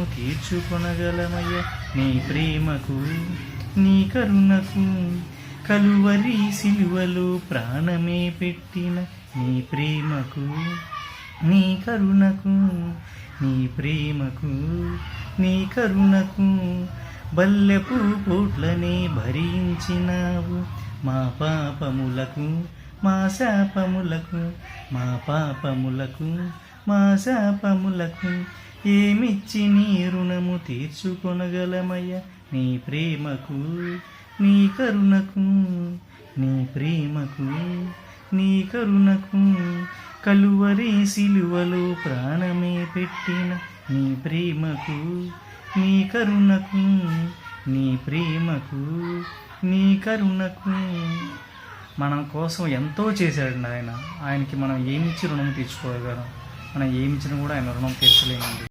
రుణము తీర్చుకొనగలమయ్య నీ ప్రేమకు నీ కరుణకు. కలువరి సిలువలో ప్రాణమే పెట్టిన నీ ప్రేమకు నీ కరుణకు. నీ ప్రేమకు నీ కరుణకు బల్లెపు పోట్లనే భరించినావు మా పాపములకు మా శాపములకు. మా పాపములకు మా శాపములకు ఏమిచ్చి నీ రుణము తీర్చుకొనగలమయ్య నీ ప్రేమకు నీ కరుణకు. నీ ప్రేమకు నీ కరుణకు కలువరి సిలువలో ప్రాణమే పెట్టిన నీ ప్రేమకు నీ కరుణకు. నీ ప్రేమకు నీ కరుణకు. మన కోసం ఎంతో చేశాడండి ఆయన. ఆయనకి మనం ఏమిచ్చి రుణం తీర్చుకోగలం? మనం ఏమిచ్చినా కూడా ఆయన రుణం తీర్చలేమండి.